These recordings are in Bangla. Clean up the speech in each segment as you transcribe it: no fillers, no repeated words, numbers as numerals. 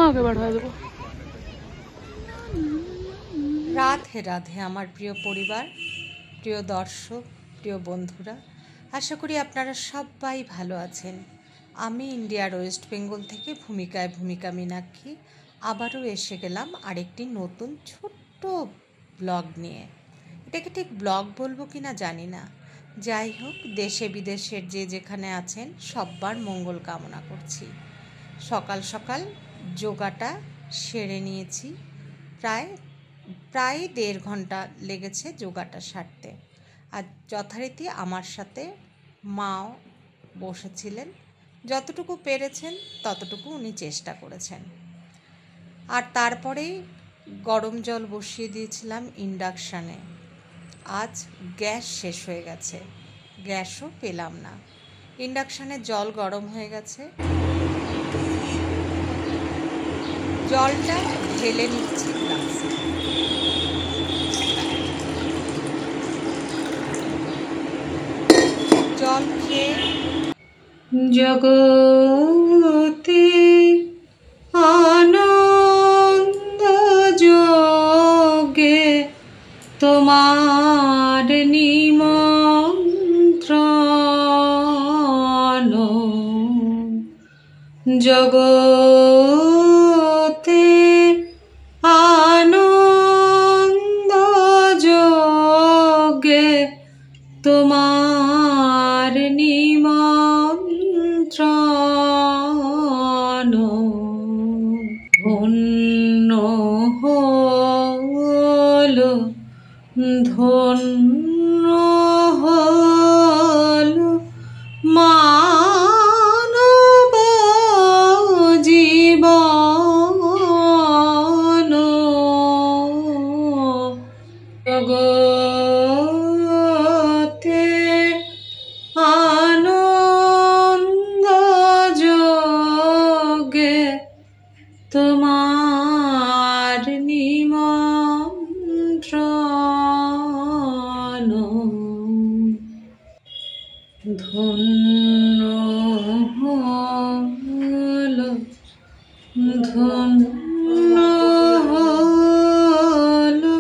মাকে বাড়ায় দেবো। রাধে রাধে আমার প্রিয় পরিবার, প্রিয় দর্শক, প্রিয় বন্ধুরা, আশা করি আপনারা সবাই ভালো আছেন। আমি ইন্ডিয়ার ওয়েস্ট বেঙ্গল থেকে ভূমিকা মীনাক্ষী আবারও এসে গেলাম আরেকটি নতুন ছোট্ট ব্লগ নিয়ে। এটাকে ঠিক ব্লগ বলবো কি না জানি না। যাই হোক, দেশে বিদেশের যে যেখানে আছেন সব্বার মঙ্গল কামনা করছি। সকাল সকাল যোগাটা সেরে নিয়েছি। প্রায় 1.5 ঘন্টা লেগেছে যোগাটা সারতে। আর যথারীতি আমার সাথে মাও বসেছিলেন, যতটুকু পেরেছেন ততটুকু উনি চেষ্টা করেছেন। আর তারপরেই গরম জল বসিয়ে দিয়েছিলাম ইন্ডাকশানে। আজ গ্যাস শেষ হয়ে গেছে, গ্যাসও পেলাম না। ইন্ডাকশানে জল গরম হয়ে গেছে, জলটা ঢেলে নিচ্ছি গ্লাসে। জল খেয়ে জগতে আনন্দ যোগে তোমার নিমন্ত্রণ, জগতে আনন্দ যোগে তোমার নিমন্ত্রণ, ধন্য হলো ধন্য হলো মানব জীবন, জগতে আনন্দ যোগে তোমার নিমন্ত্রণ, ধন্য হলো ধন্য হলো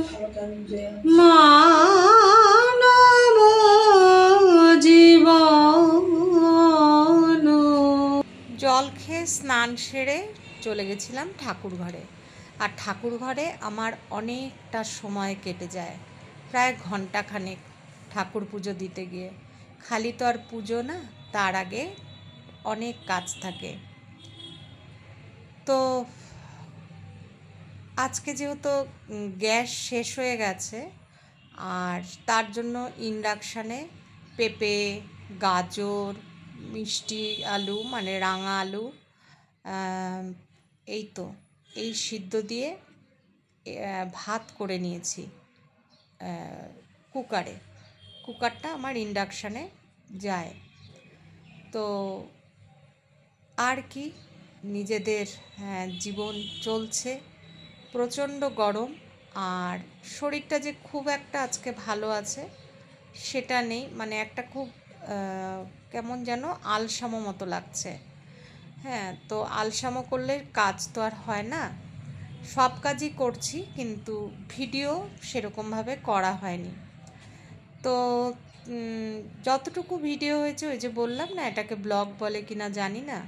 মানব জীবন। জল খেয়ে স্নান সেরে চলে গেছিলাম ঠাকুর ঘরে। আর ঠাকুর ঘরে আমার অনেকটা সময় কেটে যায়, প্রায় ঘন্টাখানেক ঠাকুর পুজো দিতে গিয়ে। খালি তো আর পুজো না, তার আগে অনেক কাজ থাকে। তো আজকে যেহেতু গ্যাস শেষ হয়ে গেছে, আর তার জন্য ইন্ডাকশানে পেঁপে, গাজর, মিষ্টি আলু মানে রাঙা আলু, এই সিদ্ধ দিয়ে ভাত করে নিয়েছি কুকারে। কুকারটা আমার ইন্ডাকশানে যায়। তো আর কি, নিজেদের জীবন চলছে, প্রচণ্ড গরম। আর শরীরটা যে খুব একটা আজকে ভালো আছে সেটা নেই, মানে একটা খুব কেমন যেন আলসামো মতো লাগছে। হ্যাঁ, তো আলসামো করলে কাজ তো আর হয় না। সব কাজই করছি, কিন্তু ভিডিও সেরকমভাবে করা হয়নি। তো যতটুকু ভিডিও হয়েছে, ওই যে বললাম না, এটাকে ব্লগ বলে কিনা জানি না।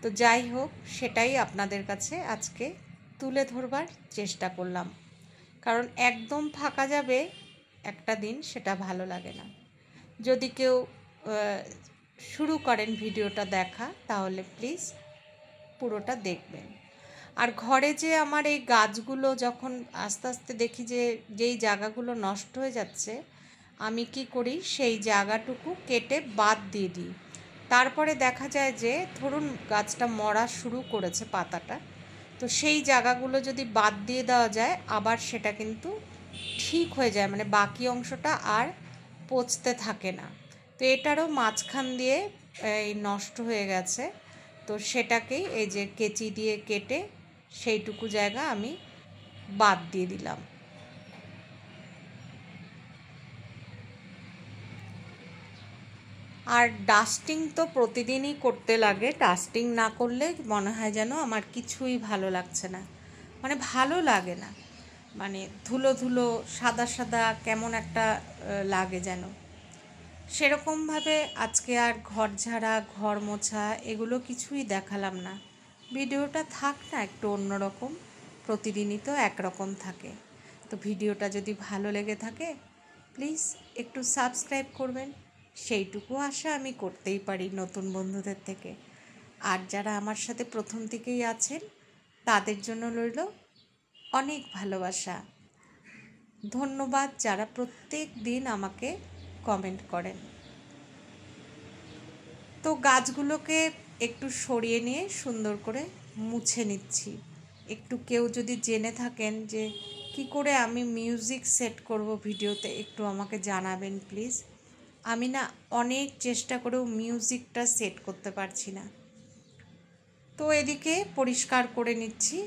তো যাই হোক, সেটাই আপনাদের কাছে আজকে তুলে ধরবার চেষ্টা করলাম। কারণ একদম ফাঁকা যাবে একটা দিন, সেটা ভালো লাগে না। যদি কেউ শুরু করেন ভিডিওটা দেখা, তাহলে প্লিজ পুরোটা দেখবেন। আর ঘরে যে আমার এই গাছগুলো যখন আস্তে আস্তে দেখি যে যেই জায়গাগুলো নষ্ট হয়ে যাচ্ছে, আমি কি করি, সেই জায়গাটুকু কেটে বাদ দিয়ে দিই। তারপরে দেখা যায় যে ধরুন গাছটা মরা শুরু করেছে পাতাটা, তো সেই জায়গাগুলো যদি বাদ দিয়ে দেওয়া যায়, আবার সেটা কিন্তু ঠিক হয়ে যায়, মানে বাকি অংশটা আর পচতে থাকে না। তো এটারও মাঝখান দিয়ে এই নষ্ট হয়ে গেছে, তো সেটাকেই এই যে কেচি দিয়ে কেটে সেইটুকু জায়গা আমি বাদ দিয়ে দিলাম। আর ডাস্টিং তো প্রতিদিনই করতে লাগে, ডাস্টিং না করলে মনে হয় যেন আমার কিছুই ভালো লাগছে না, মানে ভালো লাগে না, মানে ধুলো ধুলো সাদা সাদা কেমন একটা লাগে যেন। সেরকমভাবে আজকে আর ঘর ঝাড়া ঘর মোছা এগুলো কিছুই দেখালাম না। ভিডিওটা থাক না একটু অন্যরকম, প্রতিদিনই তো একরকম থাকে। তো ভিডিওটা যদি ভালো লেগে থাকে প্লিজ একটু সাবস্ক্রাইব করবেন, সেইটুকু আশা আমি করতেই পারি নতুন বন্ধুদের থেকে। আর যারা আমার সাথে প্রথম থেকেই আছেন তাদের জন্য রইল অনেক ভালোবাসা। ধন্যবাদ যারা প্রত্যেক দিন আমাকে কমেন্ট করেন। তো গাছগুলোকে একটু সরিয়ে নিয়ে সুন্দর করে মুছে নিচ্ছি। একটু কেউ যদি জেনে থাকেন যে কি করে আমি মিউজিক সেট করব ভিডিওতে, একটু আমাকে জানাবেন প্লিজ। আমি না অনেক চেষ্টা করেও মিউজিকটা সেট করতে পারছি না। তো এদিকে পরিষ্কার করে নিচ্ছি।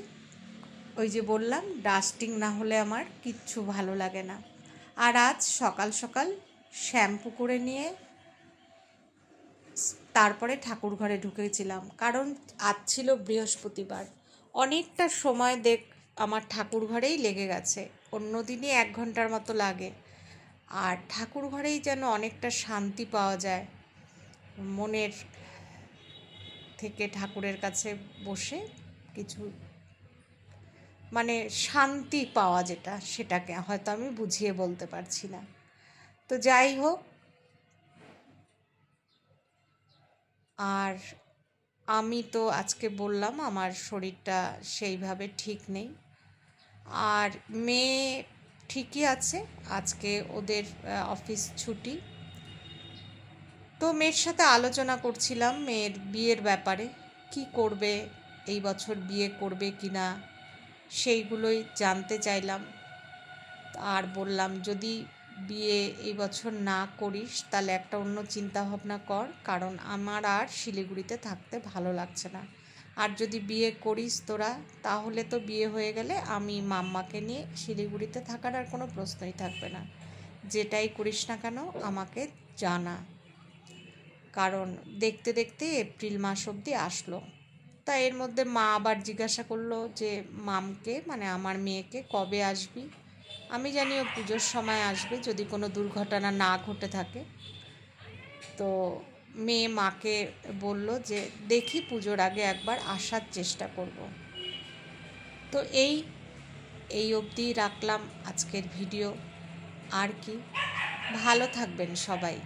ওই যে বললাম, ডাস্টিং না হলে আমার কিচ্ছু ভালো লাগে না। আর আজ সকাল সকাল শ্যাম্পু করে নিয়ে তারপরে ঠাকুর ঘরে ঢুকেছিলাম, কারণ আজ ছিল বৃহস্পতিবার। অনেকটা সময় আমার ঠাকুর ঘরেই লেগে গেছে, অন্য দিনই 1 ঘন্টার মতো লাগে। আর ঠাকুর ঘরেই যেন অনেকটা শান্তি পাওয়া যায়, মনের থেকে ঠাকুরের কাছে বসে কিছু মানে শান্তি পাওয়া, যেটা সেটাকে হয়তো আমি বুঝিয়ে বলতে পারছি না। তো যাই হোক, আর আমি তো আজকে বললাম আমার শরীরটা সেইভাবে ঠিক নেই। আর মেয়ে ঠিকই আছে, আজকে ওদের অফিস ছুটি। তো মেয়ের সাথে আলোচনা করছিলাম মেয়ের বিয়ের ব্যাপারে, কি করবে, এই বছর বিয়ে করবে কি না সেইগুলোই জানতে চাইলাম। আর বললাম যদি বিয়ে এই বছর না করিস তাহলে একটা অন্য চিন্তা ভাবনা কর, কারণ আমার আর শিলিগুড়িতে থাকতে ভালো লাগছে না। আর যদি বিয়ে করিস তোরা, তাহলে তো বিয়ে হয়ে গেলে আমি মাম্মাকে নিয়ে শিলিগুড়িতে থাকার আর কোনো প্রশ্নই থাকবে না। যেটাই করিস না কেন আমাকে জানা, কারণ দেখতে দেখতে এপ্রিল মাস অবধি আসলো। তা এর মধ্যে মা আবার জিজ্ঞাসা করলো যে মামকে, মানে আমার মেয়েকে, কবে আসবি। আমি জানি ও পুজোর সময় আসবে, যদি কোনো দুর্ঘটনা না ঘটে থাকে। তো মেয়ে মাকে বলল যে দেখি পুজোর আগে একবার আসার চেষ্টা করব। তো এই অবধি রাখলাম আজকের ভিডিও। আর কি, ভালো থাকবেন সবাই।